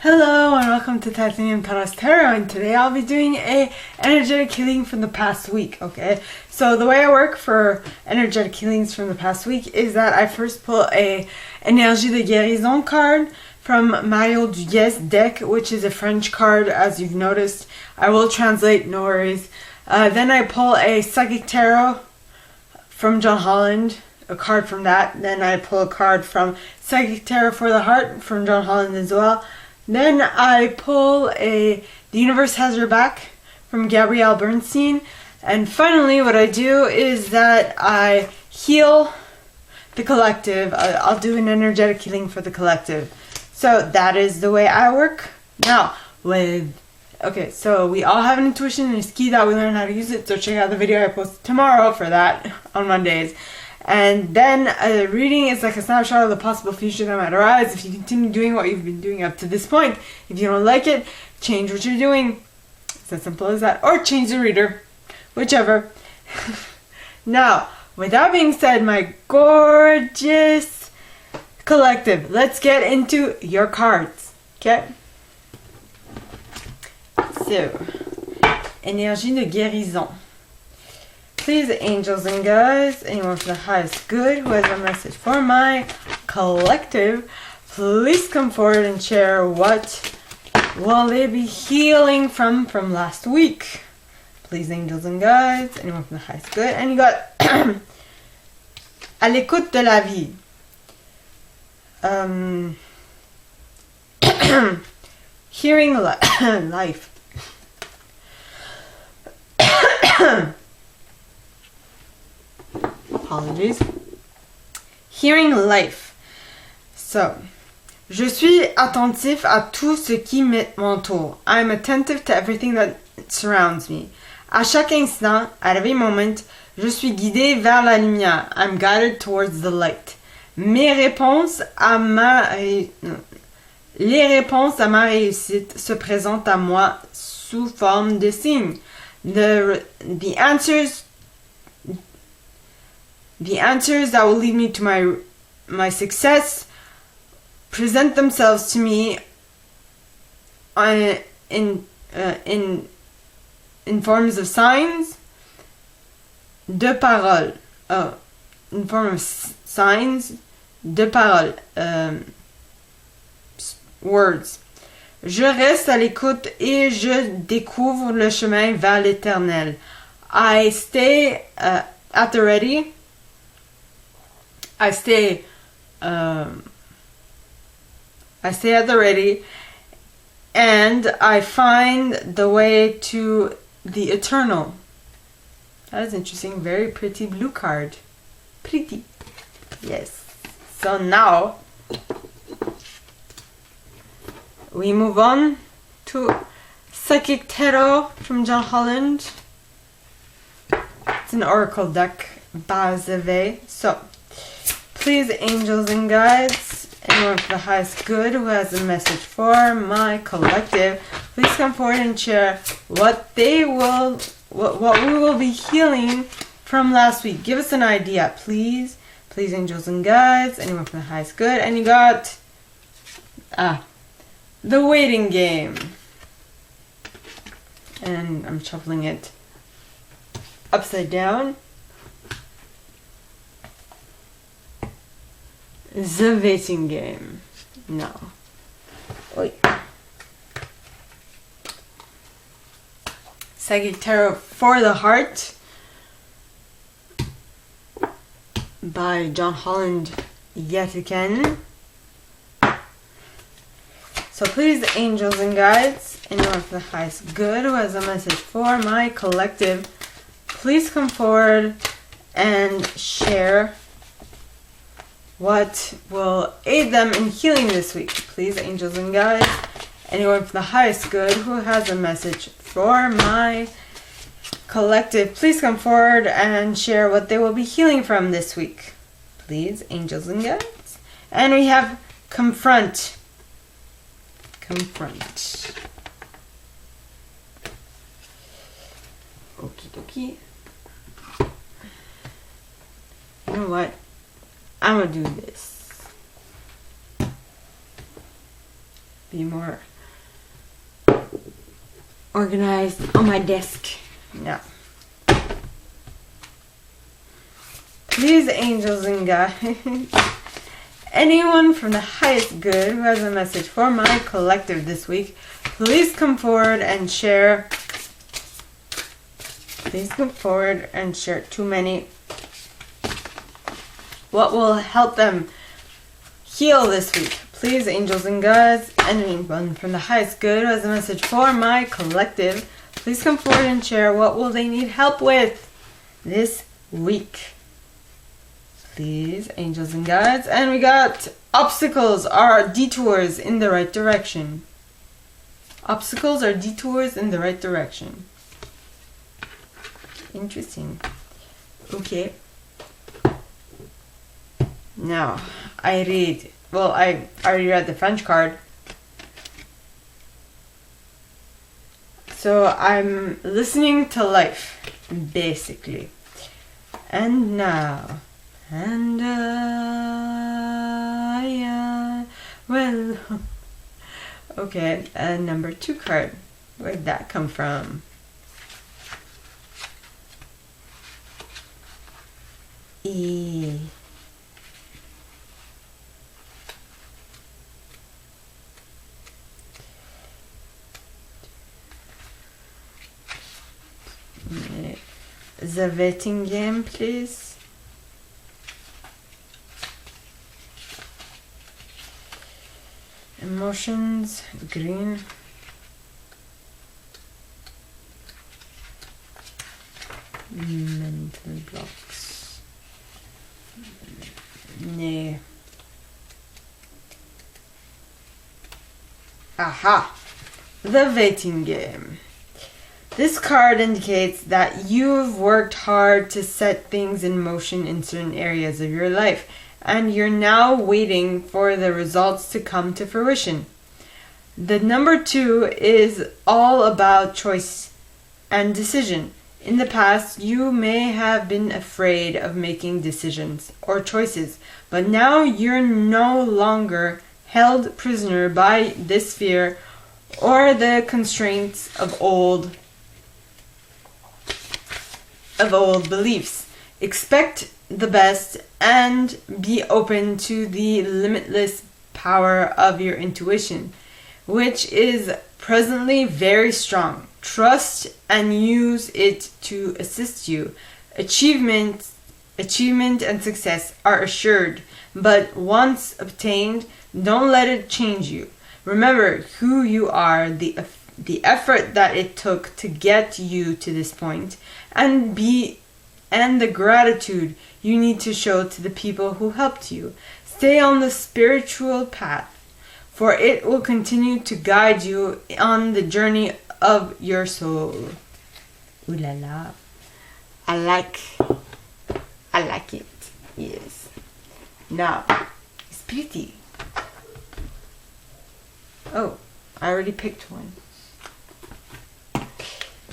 Hello and welcome to Titanium Taras Tarot, and today I'll be doing a energetic healing from the past week, okay? So the way I work for energetic healings from the past week is that I first pull a Énergie de Guérison card from Mario Duguay's deck, which is a French card, as you've noticed. I will translate, no worries. Then I pull a Psychic Tarot from John Holland, a card from that. Then I pull a card from Psychic Tarot for the Heart from John Holland as well. Then I pull The Universe Has Your Back from Gabrielle Bernstein. And finally what I do is that I heal the collective. I'll do an energetic healing for the collective. So that is the way I work. Now, okay, so we all have an intuition and it's key that we learn how to use it. So check out the video I post tomorrow for that on Mondays. And then a reading is like a snapshot of the possible future that might arise if you continue doing what you've been doing up to this point. If you don't like it, change what you're doing. It's as simple as that. Or change the reader. Whichever. Now, with that being said, my gorgeous collective, let's get into your cards. Okay? So, Énergie de Guérison. Please, angels and guides, anyone from the highest good who has a message for my collective, please come forward and share what will they be healing from last week. Please, angels and guides, anyone from the highest good. And you got à l'écoute de la vie. Hearing life. Apologies. Hearing life. So, je suis attentif à tout ce qui m'entoure. I am attentive to everything that surrounds me. À chaque instant, at every moment, je suis guidé vers la lumière. I'm guided towards the light. Les réponses à ma réussite se présentent à moi sous forme de signes. The answers that will lead me to my success present themselves to me in forms of signs, de parole. In form of signs, de parole, words. Je reste à l'écoute et je découvre le chemin vers l'éternel. I stay at the ready. I stay at the ready, and I find the way to the eternal. That is interesting. Very pretty blue card. Pretty. Yes. So now we move on to Psychic Tarot from John Holland. It's an oracle deck, base V. So, please, angels and guides, anyone for the highest good who has a message for my collective, please come forward and share what we will be healing from last week. Give us an idea, please. Please, angels and guides, anyone for the highest good. And you got the waiting game. And I'm shuffling it upside down. The waiting game. No. Wait. Psychic Tarot for the Heart by John Holland yet again. So please, angels and guides, anyone for the highest good who has a message for my collective, please come forward and share what will aid them in healing this week. Please, angels and guides, anyone for the highest good who has a message for my collective, please come forward and share what they will be healing from this week. Please, angels and guides. And we have confront. Confront. Okie dokie. You know what? I'm gonna do this. be more organized on my desk. Now, please, angels and guides, anyone from the highest good who has a message for my collective this week, please come forward and share. Please come forward and share too many. What will help them heal this week? Please, angels and guides, anyone from the highest good who has a message for my collective, please come forward and share what will they need help with this week. Please, angels and guides. And we got obstacles are detours in the right direction. Obstacles are detours in the right direction. Interesting. Okay. Now, I already read the French card. So I'm listening to life, basically. And now, well, okay, number 2 card. Where'd that come from? E. The waiting game, please. Emotions, green. Mental blocks. No. Aha! The waiting game. This card indicates that you've worked hard to set things in motion in certain areas of your life, and you're now waiting for the results to come to fruition. The number 2 is all about choice and decision. In the past, you may have been afraid of making decisions or choices, but now you're no longer held prisoner by this fear or the constraints of old beliefs. Expect the best and be open to the limitless power of your intuition, which is presently very strong. Trust and use it to assist you. Achievement and success are assured, but once obtained, don't let it change you. Remember who you are, the effort that it took to get you to this point, and the gratitude you need to show to the people who helped you. Stay on the spiritual path, for it will continue to guide you on the journey of your soul. Ooh la la. I like it. Yes. Now, it's pretty. Oh, I already picked one.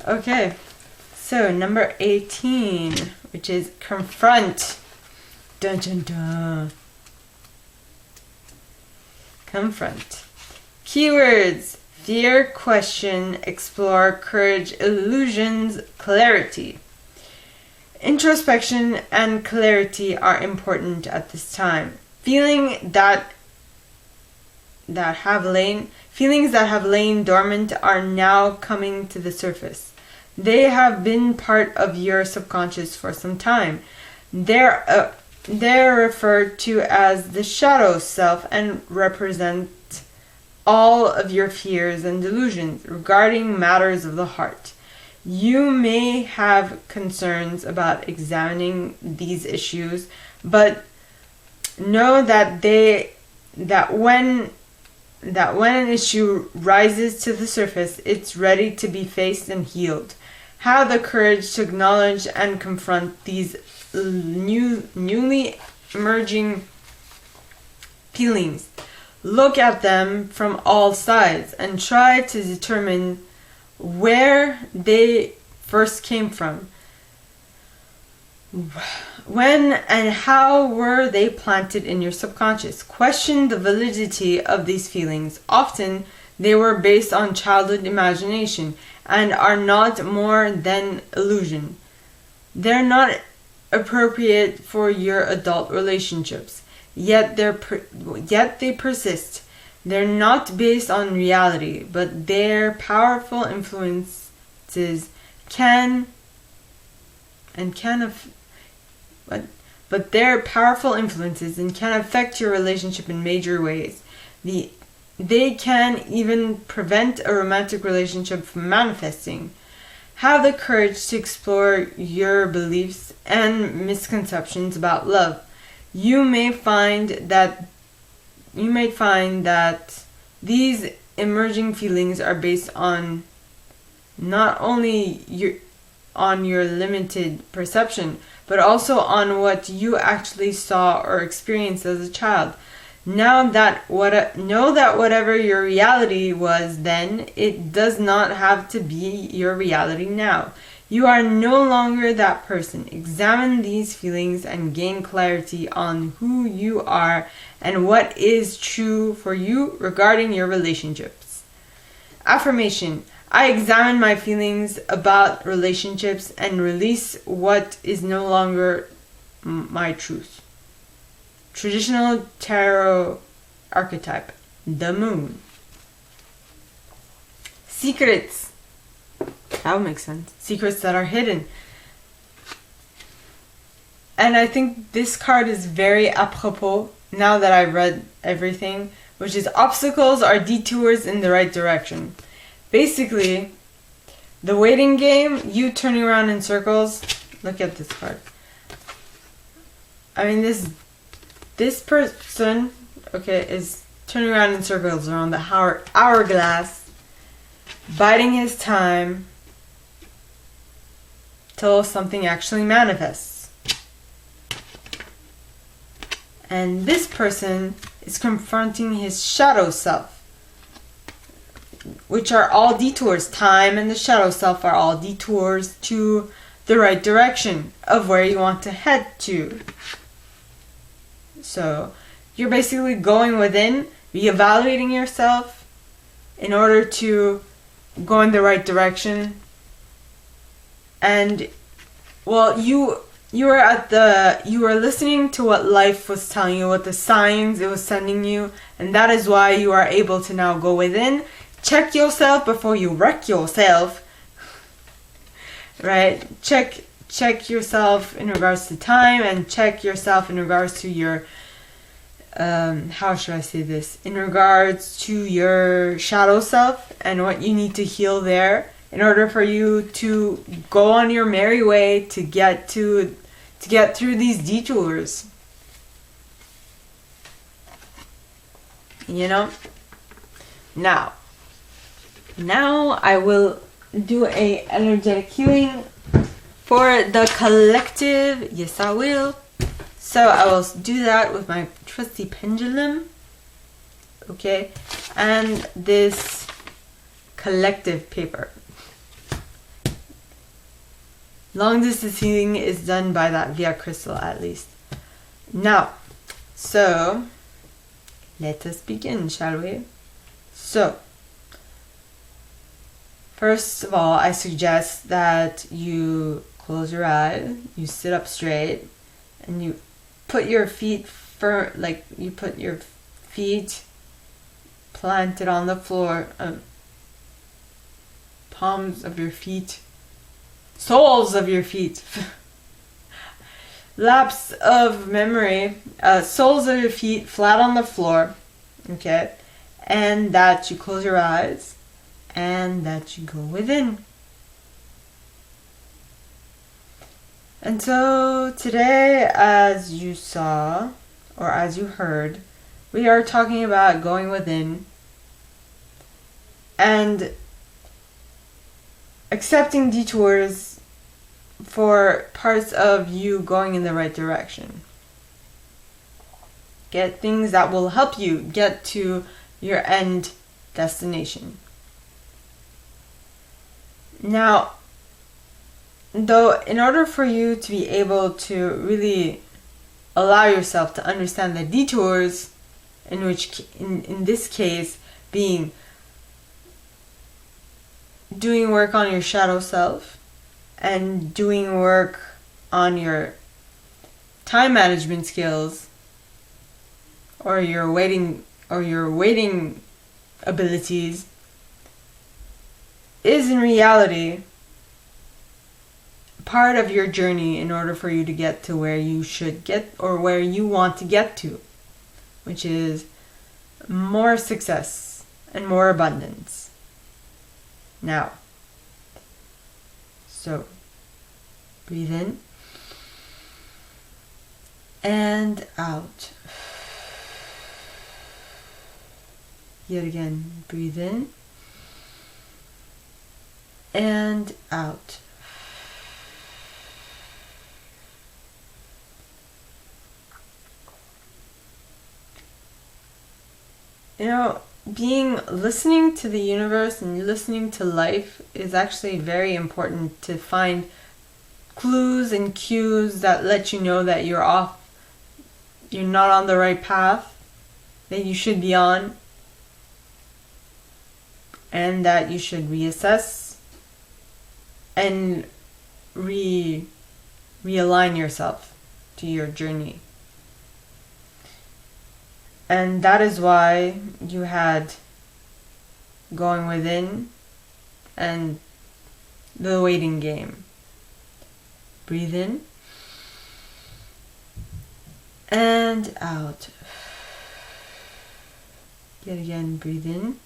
Okay. So, number 18, which is confront. Dun dun dun. Confront. Keywords: fear, question, explore, courage, illusions, clarity. Introspection and clarity are important at this time. Feelings that have lain dormant are now coming to the surface. They have been part of your subconscious for some time. They're referred to as the shadow self and represent all of your fears and delusions regarding matters of the heart. You may have concerns about examining these issues, but know that when an issue rises to the surface, it's ready to be faced and healed. Have the courage to acknowledge and confront these newly emerging feelings. Look at them from all sides and try to determine where they first came from. When and how were they planted in your subconscious? Question the validity of these feelings. Often, they were based on childhood imagination and are not more than illusion. They're not appropriate for your adult relationships, yet they persist. They're not based on reality, but their powerful influences but their powerful influences and can affect your relationship in major ways. They can even prevent a romantic relationship from manifesting. Have the courage to explore your beliefs and misconceptions about love. You may find that these emerging feelings are based on not only your limited perception, but also on what you actually saw or experienced as a child. Know that whatever your reality was then, it does not have to be your reality now. You are no longer that person. Examine these feelings and gain clarity on who you are and what is true for you regarding your relationships. Affirmation. I examine my feelings about relationships and release what is no longer my truth. Traditional tarot archetype, the moon. Secrets. That would make sense. Secrets that are hidden. And I think this card is very apropos now that I've read everything, which is obstacles are detours in the right direction. Basically, the waiting game, you turning around in circles. Look at this card. I mean, this person, okay, is turning around in circles around the hourglass, biding his time till something actually manifests. And this person is confronting his shadow self, which are all detours. Time and the shadow self are all detours to the right direction of where you want to head to. So you're basically going within, reevaluating yourself in order to go in the right direction. And well, you were listening to what life was telling you, what the signs it was sending you, and that is why you are able to now go within. Check yourself before you wreck yourself. Right? Check yourself in regards to time, and check yourself in regards to your how should I say this? In regards to your shadow self and what you need to heal there in order for you to go on your merry way to get through these detours. You know? Now I will do a energetic healing for the collective. Yes, I will. So I will do that with my trusty pendulum. Okay. And this collective paper. Long distance healing is done by that via crystal at least. Now, so let us begin, shall we? So, first of all, I suggest that you close your eyes, you sit up straight, and you put your feet you put your feet planted on the floor, palms of your feet, soles of your feet, lapse of memory, soles of your feet flat on the floor, okay, and that you close your eyes and that you go within. And so today, as you saw or as you heard, we are talking about going within and accepting detours for parts of you going in the right direction. Get things that will help you get to your end destination. Now, though, in order for you to be able to really allow yourself to understand the detours, in which, in this case, being doing work on your shadow self and doing work on your time management skills or your waiting abilities, is in reality part of your journey in order for you to get to where you should get or where you want to get to, which is more success and more abundance. Now, so breathe in and out. Yet again, breathe in and out. You know, listening to the universe and listening to life is actually very important to find clues and cues that let you know that you're not on the right path that you should be on, and that you should reassess and realign yourself to your journey. And that is why you had going within and the waiting game. Breathe in and out. Yet again, breathe in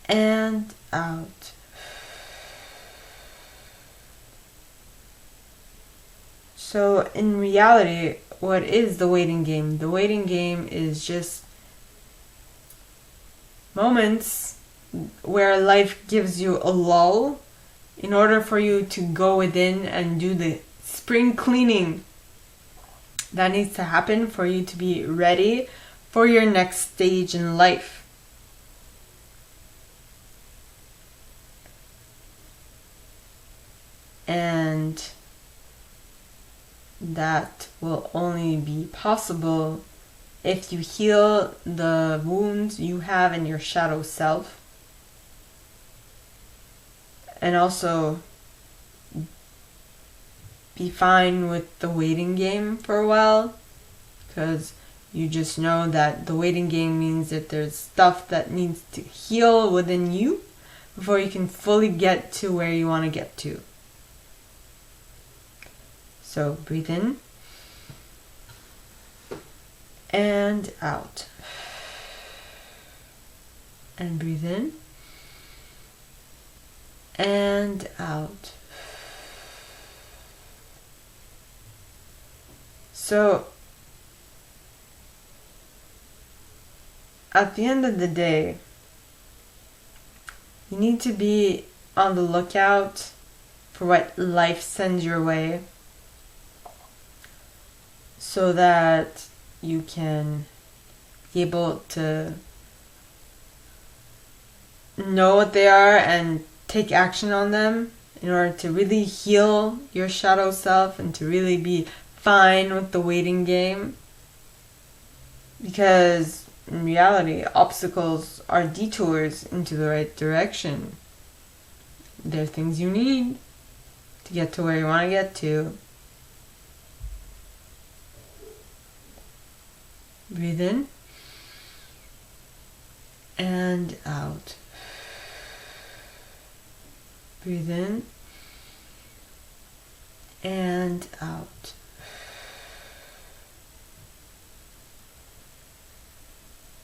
and out. So in reality, what is the waiting game? The waiting game is just moments where life gives you a lull in order for you to go within and do the spring cleaning that needs to happen for you to be ready for your next stage in life. And that will only be possible if you heal the wounds you have in your shadow self, and also be fine with the waiting game for a while, because you just know that the waiting game means that there's stuff that needs to heal within you before you can fully get to where you want to get to. So breathe in and out. And breathe in and out. So at the end of the day, you need to be on the lookout for what life sends your way, so that you can be able to know what they are and take action on them in order to really heal your shadow self and to really be fine with the waiting game. Because in reality, obstacles are detours into the right direction. They're things you need to get to where you want to get to. Breathe in and out. Breathe in and out.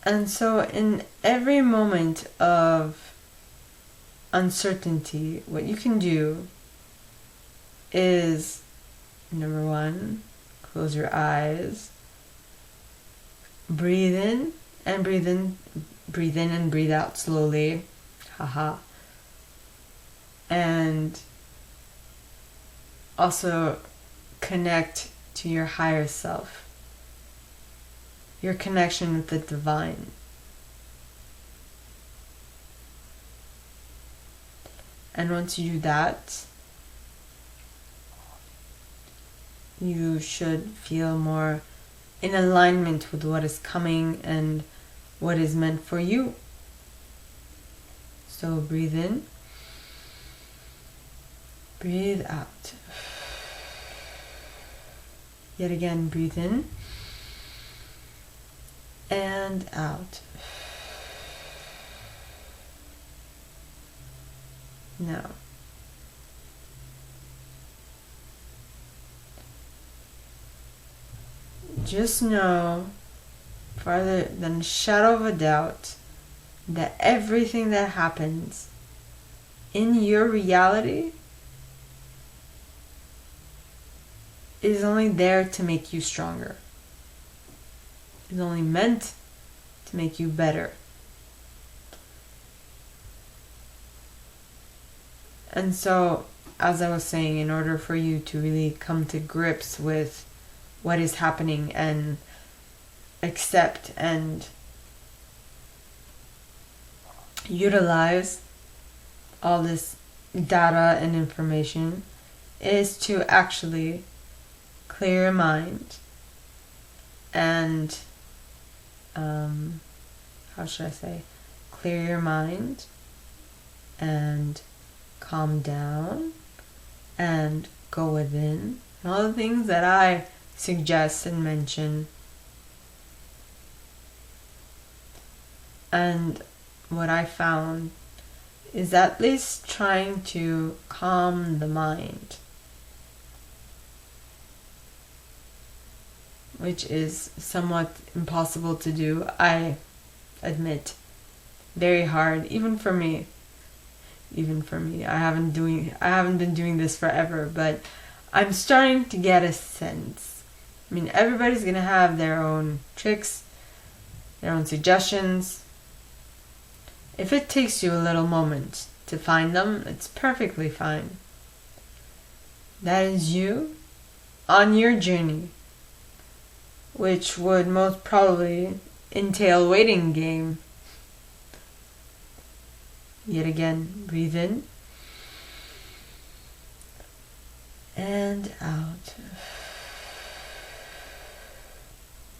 And so in every moment of uncertainty, what you can do is, number one, close your eyes. Breathe in and breathe in, breathe in and breathe out slowly. Haha. And also connect to your higher self, your connection with the divine. And once you do that, you should feel more in alignment with what is coming and what is meant for you. So breathe in, breathe out. Yet again, breathe in and out. Now, just know, farther than a shadow of a doubt, that everything that happens in your reality is only there to make you stronger. It's only meant to make you better. And so, as I was saying, in order for you to really come to grips with what is happening and accept and utilize all this data and information, is to actually clear your mind and clear your mind and calm down and go within, and all the things that I suggest and mention. And what I found is at least trying to calm the mind, which is somewhat impossible to do, I admit. Very hard, even for me. I haven't been doing this forever, but I'm starting to get a sense. I mean, everybody's gonna have their own tricks, their own suggestions. If it takes you a little moment to find them, it's perfectly fine. That is you on your journey, which would most probably entail waiting game. Yet again, breathe in and out.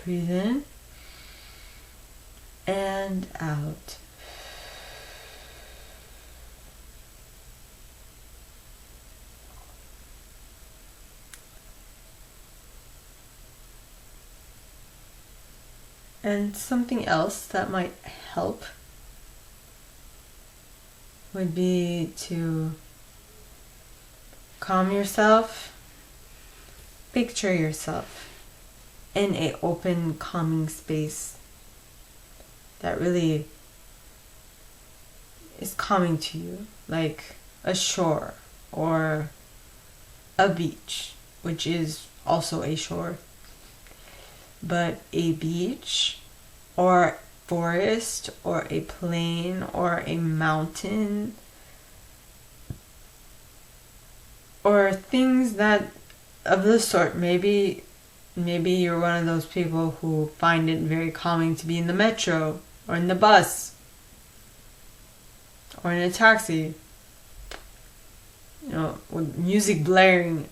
Breathe in and out. And something else that might help would be to calm yourself. Picture yourself in an open, calming space that really is calming to you, like a shore or a beach, which is also a shore. But a beach or forest or a plain or a mountain or things that of the sort. Maybe you're one of those people who find it very calming to be in the metro or in the bus or in a taxi, with music blaring.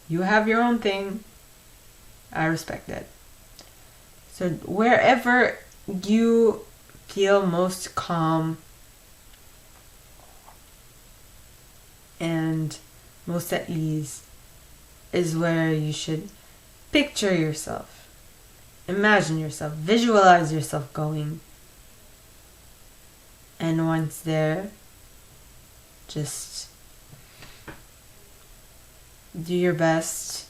You have your own thing. I respect that. So wherever you feel most calm and most at ease is where you should picture yourself, imagine yourself, visualize yourself going. And once there, just do your best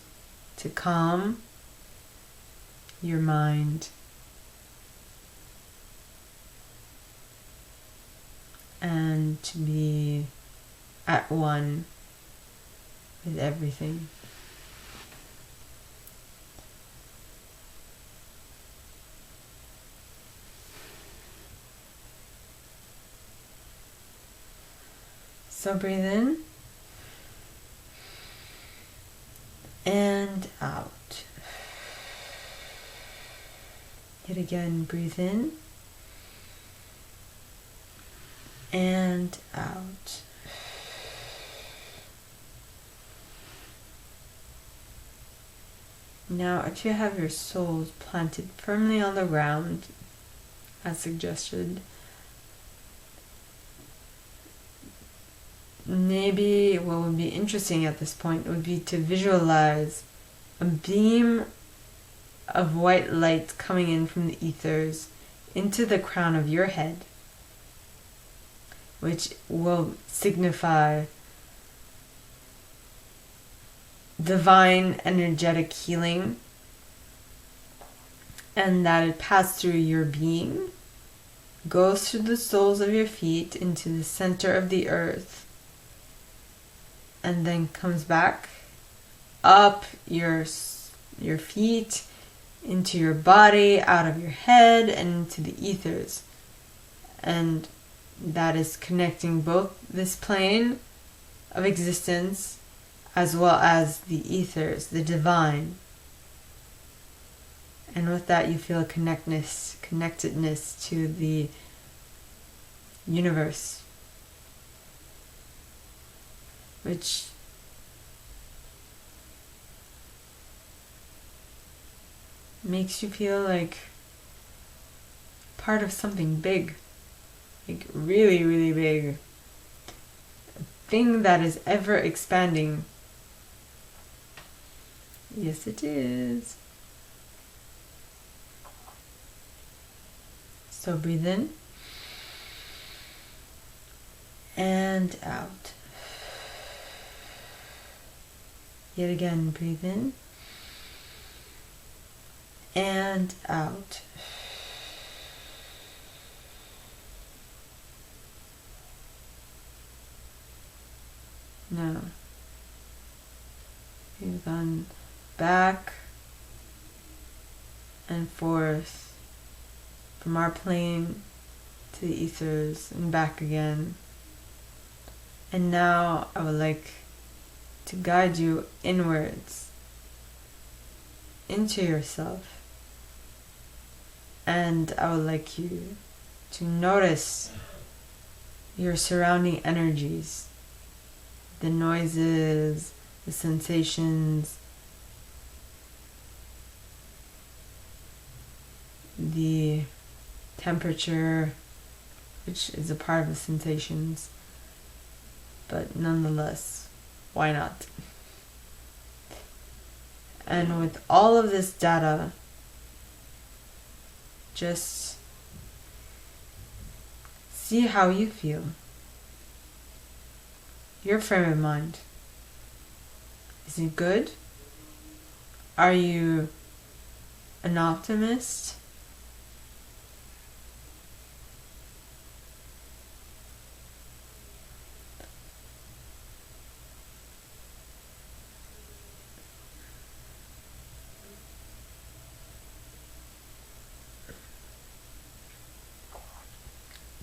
to calm your mind and to be at one with everything. So breathe in and out. Yet again, breathe in and out. Now, if you have your soles planted firmly on the ground, as suggested, maybe what would be interesting at this point would be to visualize a beam of white light coming in from the ethers into the crown of your head, which will signify divine energetic healing, and that it passed through your being, goes through the soles of your feet into the center of the earth, and then comes back up your feet, into your body, out of your head, and into the ethers. And that is connecting both this plane of existence as well as the ethers, the divine. And with that you feel a connectedness to the universe, which makes you feel like part of something big, like really, really big, a thing that is ever expanding. Yes, it is. So breathe in and out. Yet again, breathe in and out. Now, you've gone back and forth from our plane to the ethers and back again. And now I would like to guide you inwards into yourself. And I would like you to notice your surrounding energies, the noises, the sensations, the temperature, which is a part of the sensations, but nonetheless, why not? And with all of this data, just see how you feel. Your frame of mind. Is it good? Are you an optimist?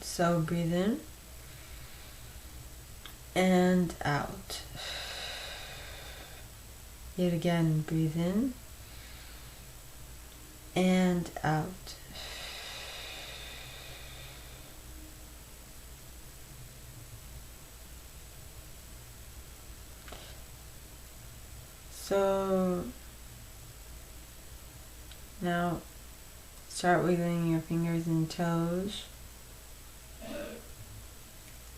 So breathe in and out. Yet again, breathe in and out. So now start wiggling your fingers and toes.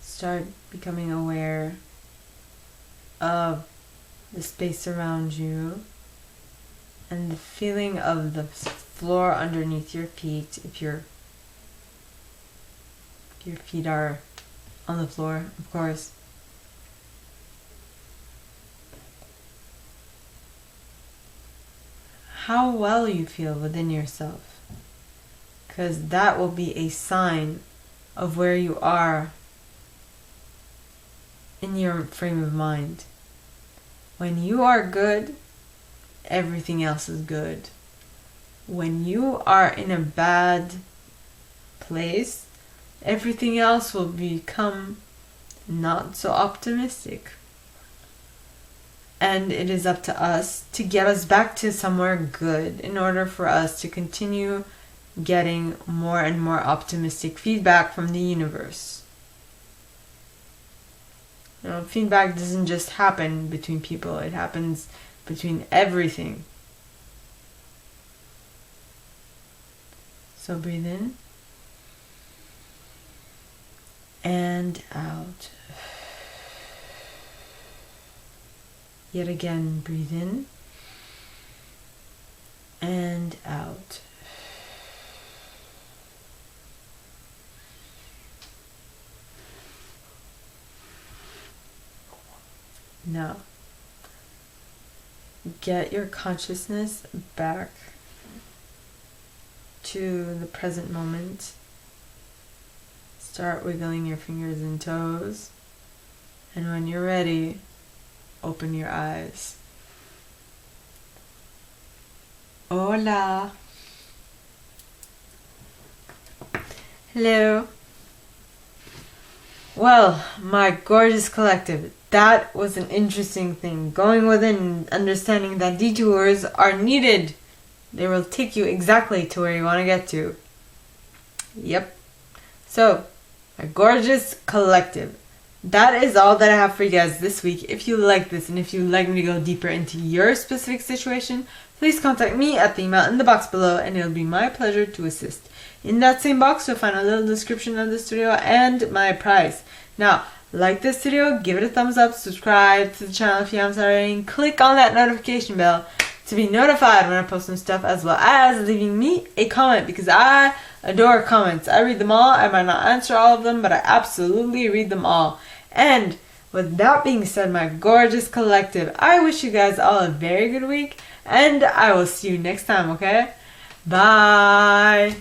Start becoming aware of the space around you and the feeling of the floor underneath your feet, if your feet are on the floor, of course. How well you feel within yourself, because that will be a sign of where you are in your frame of mind. When you are good, everything else is good. When you are in a bad place, everything else will become not so optimistic. And it is up to us to get us back to somewhere good in order for us to continue getting more and more optimistic feedback from the universe. You know, feedback doesn't just happen between people, it happens between everything. So breathe in and out. Yet again, breathe in and out. Now, get your consciousness back to the present moment. Start wiggling your fingers and toes. And when you're ready, open your eyes. Hola. Hello. Well, my gorgeous collective, that was an interesting thing. Going within and understanding that detours are needed. They will take you exactly to where you want to get to. Yep. So, my gorgeous collective, that is all that I have for you guys this week. If you like this and if you'd like me to go deeper into your specific situation, please contact me at the email in the box below and it'll be my pleasure to assist. In that same box, you'll find a little description of this video and my price. Now, like this video, give it a thumbs up, subscribe to the channel if you haven't already, and click on that notification bell to be notified when I post new stuff, as well as leaving me a comment, because I adore comments. I read them all. I might not answer all of them, but I absolutely read them all. And with that being said, my gorgeous collective, I wish you guys all a very good week, and I will see you next time, okay? Bye!